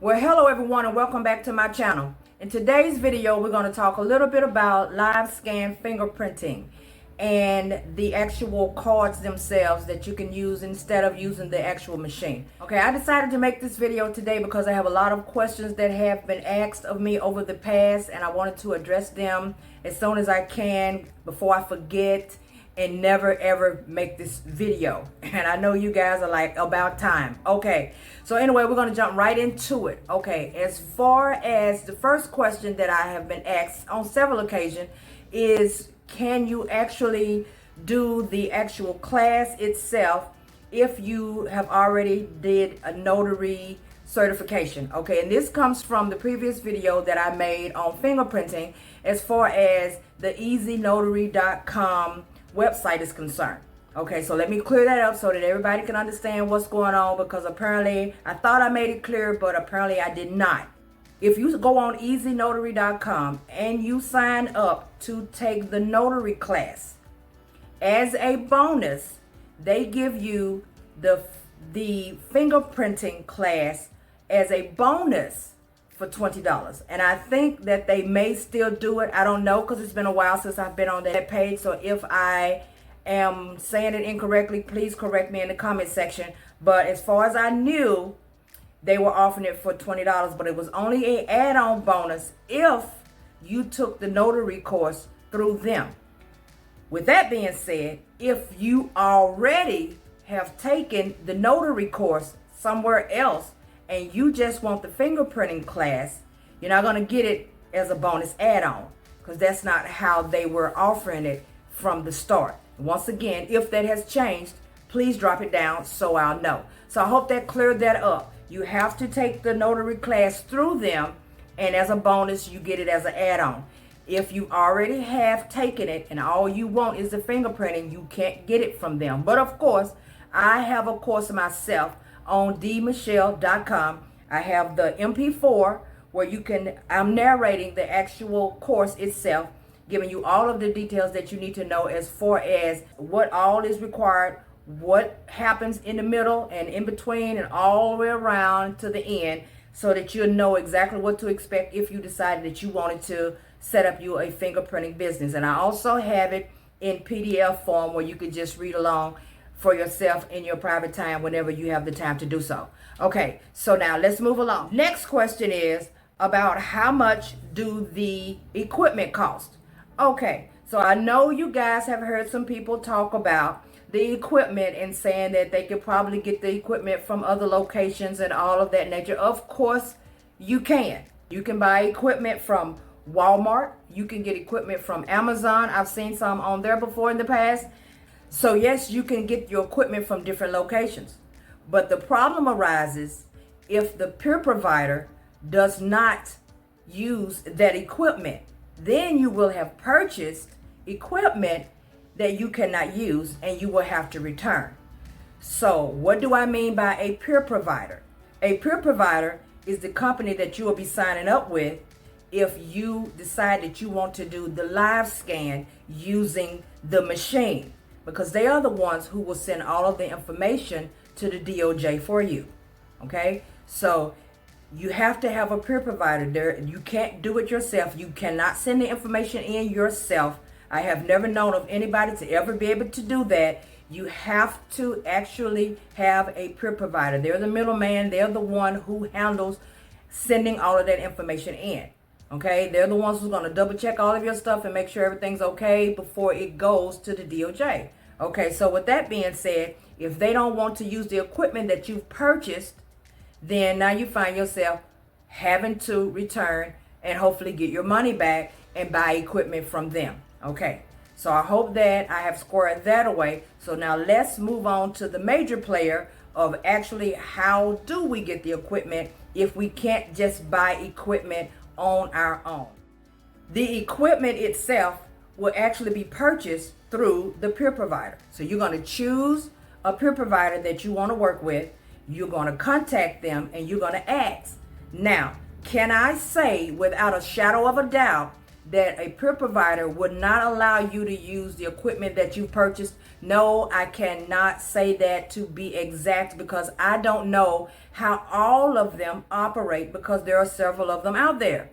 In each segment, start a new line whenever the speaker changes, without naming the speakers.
Well, hello everyone and welcome back to my channel. In today's video, we're going to talk a little bit about live scan fingerprinting and the actual cards themselves that you can use instead of using the actual machine. Okay, I decided to make this video today because I have a lot of questions that have been asked of me over the past, and I wanted to address them as soon as I can before I forget and never ever make this video. And I know you guys are like, about time. Okay, so anyway, we're going to jump right into it. Okay, as far as the first question that I have been asked on several occasions is, can you actually do the actual class itself if you have already did a notary certification? Okay, and this comes from the previous video that I made on fingerprinting as far as the easynotary.com website is concerned. Okay, so let me clear that up so that everybody can understand what's going on, because apparently I thought I made it clear, but apparently I did not. If you go on easynotary.com and you sign up to take the notary class, as a bonus, they give you the fingerprinting class as a bonus for $20. And I think that they may still do it. I don't know, because it's been a while since I've been on that page. So if I am saying it incorrectly, please correct me in the comment section. But as far as I knew, they were offering it for $20, but it was only an add-on bonus if you took the notary course through them. With that being said, if you already have taken the notary course somewhere else and you just want the fingerprinting class, you're not going to get it as a bonus add-on, because that's not how they were offering it from the start. Once again, if that has changed, please drop it down so I'll know. So I hope that cleared that up. You have to take the notary class through them, and as a bonus, you get it as an add-on. If you already have taken it and all you want is the fingerprinting, you can't get it from them. But of course, I have a course myself on dmichelle.com. I have the MP4 where you can, I'm narrating the actual course itself, giving you all of the details that you need to know as far as what all is required, what happens in the middle and in between and all the way around to the end, so that you'll know exactly what to expect if you decided that you wanted to set up you a fingerprinting business. And I also have it in PDF form where you can just read along for yourself in your private time whenever you have the time to do so. Okay, so now let's move along. Next question is about how much do the equipment cost? Okay, so I know you guys have heard some people talk about the equipment and saying that they could probably get the equipment from other locations and all of that nature. Of course, you can. You can buy equipment from Walmart. You can get equipment from Amazon. I've seen some on there before in the past. So yes, you can get your equipment from different locations. But the problem arises if the peer provider does not use that equipment. Then you will have purchased equipment that you cannot use and you will have to return. So what do I mean by a peer provider? A peer provider is the company that you will be signing up with if you decide that you want to do the live scan using the machine, because they are the ones who will send all of the information to the DOJ for you. Okay, so you have to have a peer provider there. You can't do it yourself. You cannot send the information in yourself. I have never known of anybody to ever be able to do that. You have to actually have a peer provider. They're the middleman. They're the one who handles sending all of that information in. Okay, they're the ones who's going to double check all of your stuff and make sure everything's okay before it goes to the DOJ. Okay, so with that being said, if they don't want to use the equipment that you've purchased, then now you find yourself having to return and hopefully get your money back and buy equipment from them. Okay, so I hope that I have squared that away. So now let's move on to the major player of actually how do we get the equipment if we can't just buy equipment on our own. The equipment itself will actually be purchased through the peer provider. So you're going to choose a peer provider that you want to work with. You're going to contact them and you're going to ask. Now, can I say without a shadow of a doubt that a peer provider would not allow you to use the equipment that you purchased? No, I cannot say that to be exact, because I don't know how all of them operate, because there are several of them out there.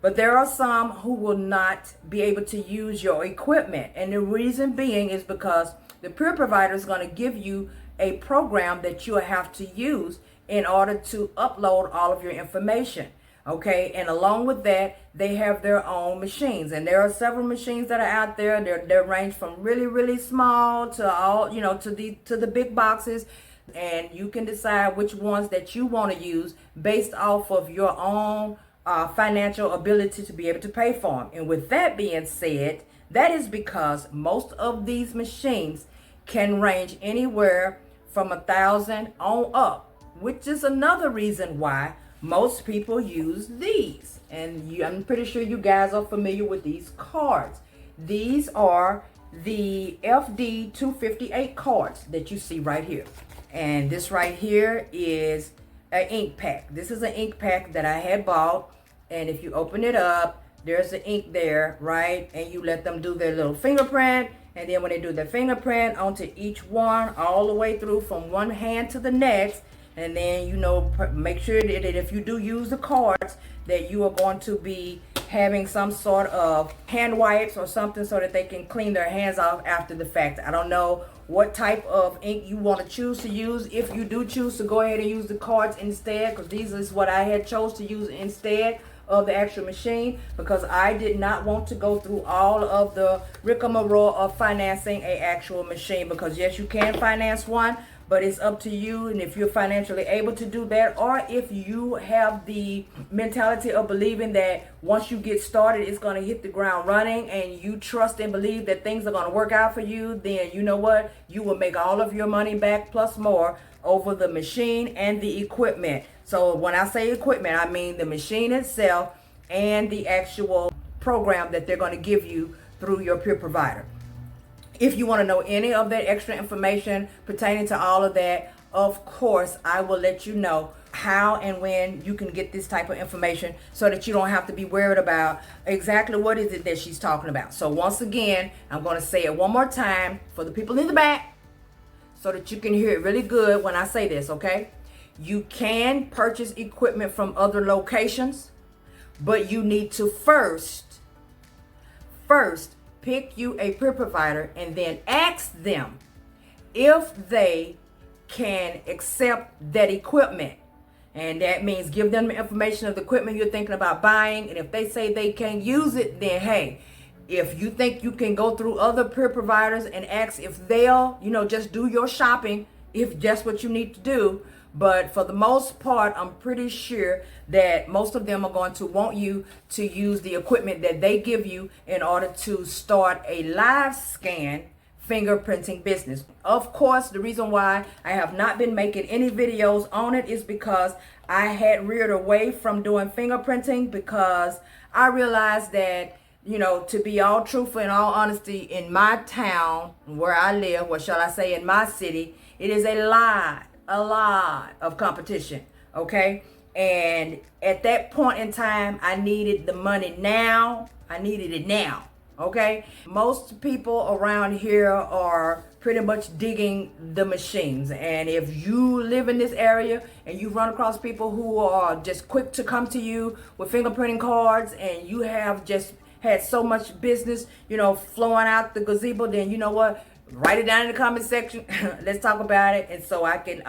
But there are some who will not be able to use your equipment. And the reason being is because the peer provider is going to give you a program that you will have to use in order to upload all of your information. Okay, and along with that, they have their own machines, and there are several machines that are out there. They range from really, really small to all, to the big boxes, and you can decide which ones that you want to use based off of your own financial ability to be able to pay for them. And with that being said, that is because most of these machines can range anywhere from $1,000 on up, which is another reason why most people use these. And I'm pretty sure you guys are familiar with these cards. These are the FD 258 cards that you see right here. And this right here is an ink pack. This is an ink pack that I had bought. And if you open it up, there's the ink there, right? And you let them do their little fingerprint. And then when they do their fingerprint onto each one, all the way through from one hand to the next. And then, make sure that if you do use the cards, that you are going to be having some sort of hand wipes or something so that they can clean their hands off after the fact. I don't know what type of ink you want to choose to use. If you do choose to go ahead and use the cards instead, because these is what I had chose to use instead of the actual machine, because I did not want to go through all of the rigmarole of financing a actual machine. Because yes, you can finance one, but it's up to you, and if you're financially able to do that, or if you have the mentality of believing that once you get started, it's going to hit the ground running, and you trust and believe that things are going to work out for you, then you know what? You will make all of your money back plus more over the machine and the equipment. So when I say equipment, I mean the machine itself and the actual program that they're going to give you through your peer provider. If you want to know any of that extra information pertaining to all of that, of course, I will let you know how and when you can get this type of information, so that you don't have to be worried about exactly what is it that she's talking about. So once again, I'm going to say it one more time for the people in the back, so that you can hear it really good when I say this, okay? You can purchase equipment from other locations, but you need to first pick you a peer provider and then ask them if they can accept that equipment. And that means give them the information of the equipment you're thinking about buying. And if they say they can't use it, then hey, if you think you can go through other peer providers and ask if they'll, just do your shopping, if that's what you need to do. But for the most part, I'm pretty sure that most of them are going to want you to use the equipment that they give you in order to start a live scan fingerprinting business. Of course, the reason why I have not been making any videos on it is because I had reared away from doing fingerprinting, because I realized that, to be all truthful and all honesty, in my town where I live, what shall I say, in my city, it is a lot of competition, okay? And at that point in time, I needed the money now. I needed it now, okay? Most people around here are pretty much digging the machines. And if you live in this area and you run across people who are just quick to come to you with fingerprinting cards, and you have just had so much business, flowing out the gazebo, then you know what? Write it down in the comment section. Let's talk about it, and so I can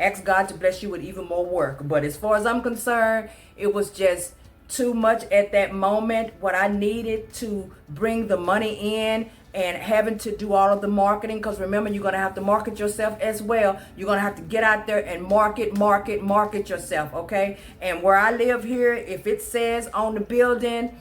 ask God to bless you with even more work. But as far as I'm concerned, it was just too much at that moment. What I needed to bring the money in, and having to do all of the marketing, because remember, you're going to have to market yourself as well. You're going to have to get out there and market yourself, okay? And where I live here, if it says on the building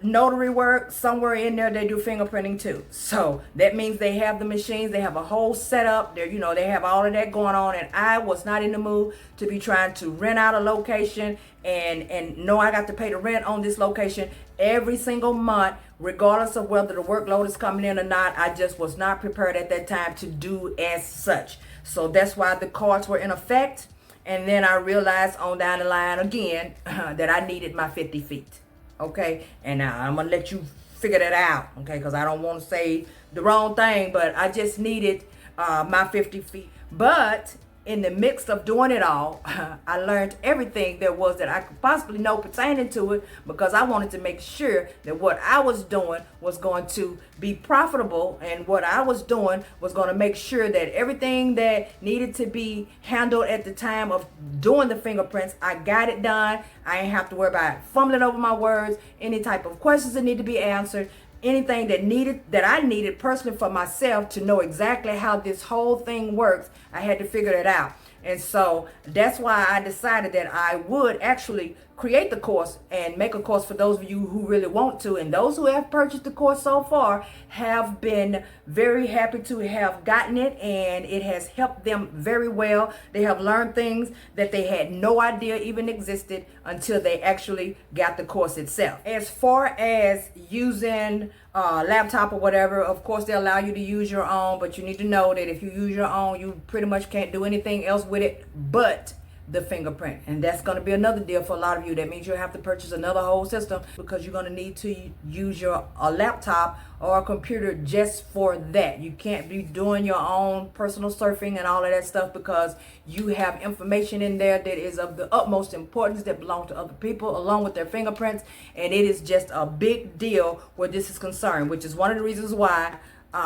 notary work, somewhere in there they do fingerprinting too. So that means they have the machines, they have a whole setup there, they have all of that going on. And I was not in the mood to be trying to rent out a location and know I got to pay the rent on this location every single month, regardless of whether the workload is coming in or not. I just was not prepared at that time to do as such. So that's why the cards were in effect. And then I realized on down the line again that I needed my 50 feet. Okay, and now I'm gonna let you figure that out, okay, because I don't want to say the wrong thing, but I just needed my 50 feet. But in the midst of doing it all, I learned everything there was that I could possibly know pertaining to it, because I wanted to make sure that what I was doing was going to be profitable, and what I was doing was going to make sure that everything that needed to be handled at the time of doing the fingerprints, I got it done. I ain't have to worry about fumbling over my words, any type of questions that need to be answered, anything that I needed personally for myself to know exactly how this whole thing works. I had to figure it out. And so that's why I decided that I would actually create the course and make a course for those of you who really want to. And those who have purchased the course so far have been very happy to have gotten it, and it has helped them very well. They have learned things that they had no idea even existed until they actually got the course itself. As far as using laptop or whatever, of course they allow you to use your own, but you need to know that if you use your own, you pretty much can't do anything else with it but the fingerprint. And that's going to be another deal for a lot of you. That means you'll have to purchase another whole system, because you're going to need to use a laptop or a computer just for that. You can't be doing your own personal surfing and all of that stuff, because you have information in there that is of the utmost importance that belong to other people along with their fingerprints, and it is just a big deal where this is concerned, which is one of the reasons why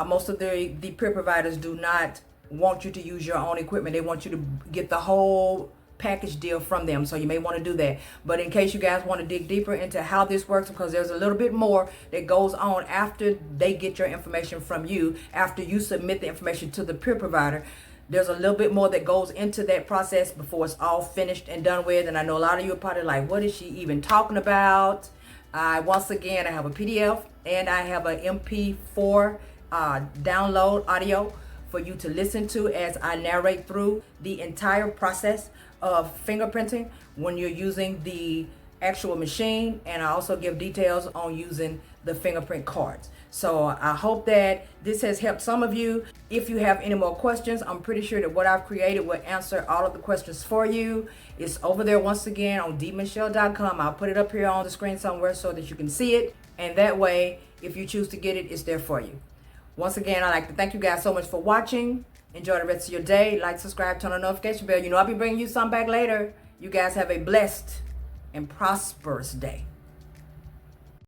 most of the peer providers do not want you to use your own equipment. They want you to get the whole package deal from them, so you may want to do that. But in case you guys want to dig deeper into how this works, because there's a little bit more that goes on after they get your information from you, after you submit the information to the peer provider, there's a little bit more that goes into that process before it's all finished and done with. And I know a lot of you are probably like, what is she even talking about? Once again, I have a PDF and I have an MP4 download audio for you to listen to as I narrate through the entire process of fingerprinting when you're using the actual machine, and I also give details on using the fingerprint cards. So I hope that this has helped some of you. If you have any more questions, I'm pretty sure that what I've created will answer all of the questions for you. It's over there once again on dmichelle.com. I'll put it up here on the screen somewhere so that you can see it, and that way if you choose to get it, it's there for you. Once again, I'd like to thank you guys so much for watching. Enjoy the rest of your day. Like, subscribe, turn on the notification bell. You know I'll be bringing you some back later. You guys have a blessed and prosperous day.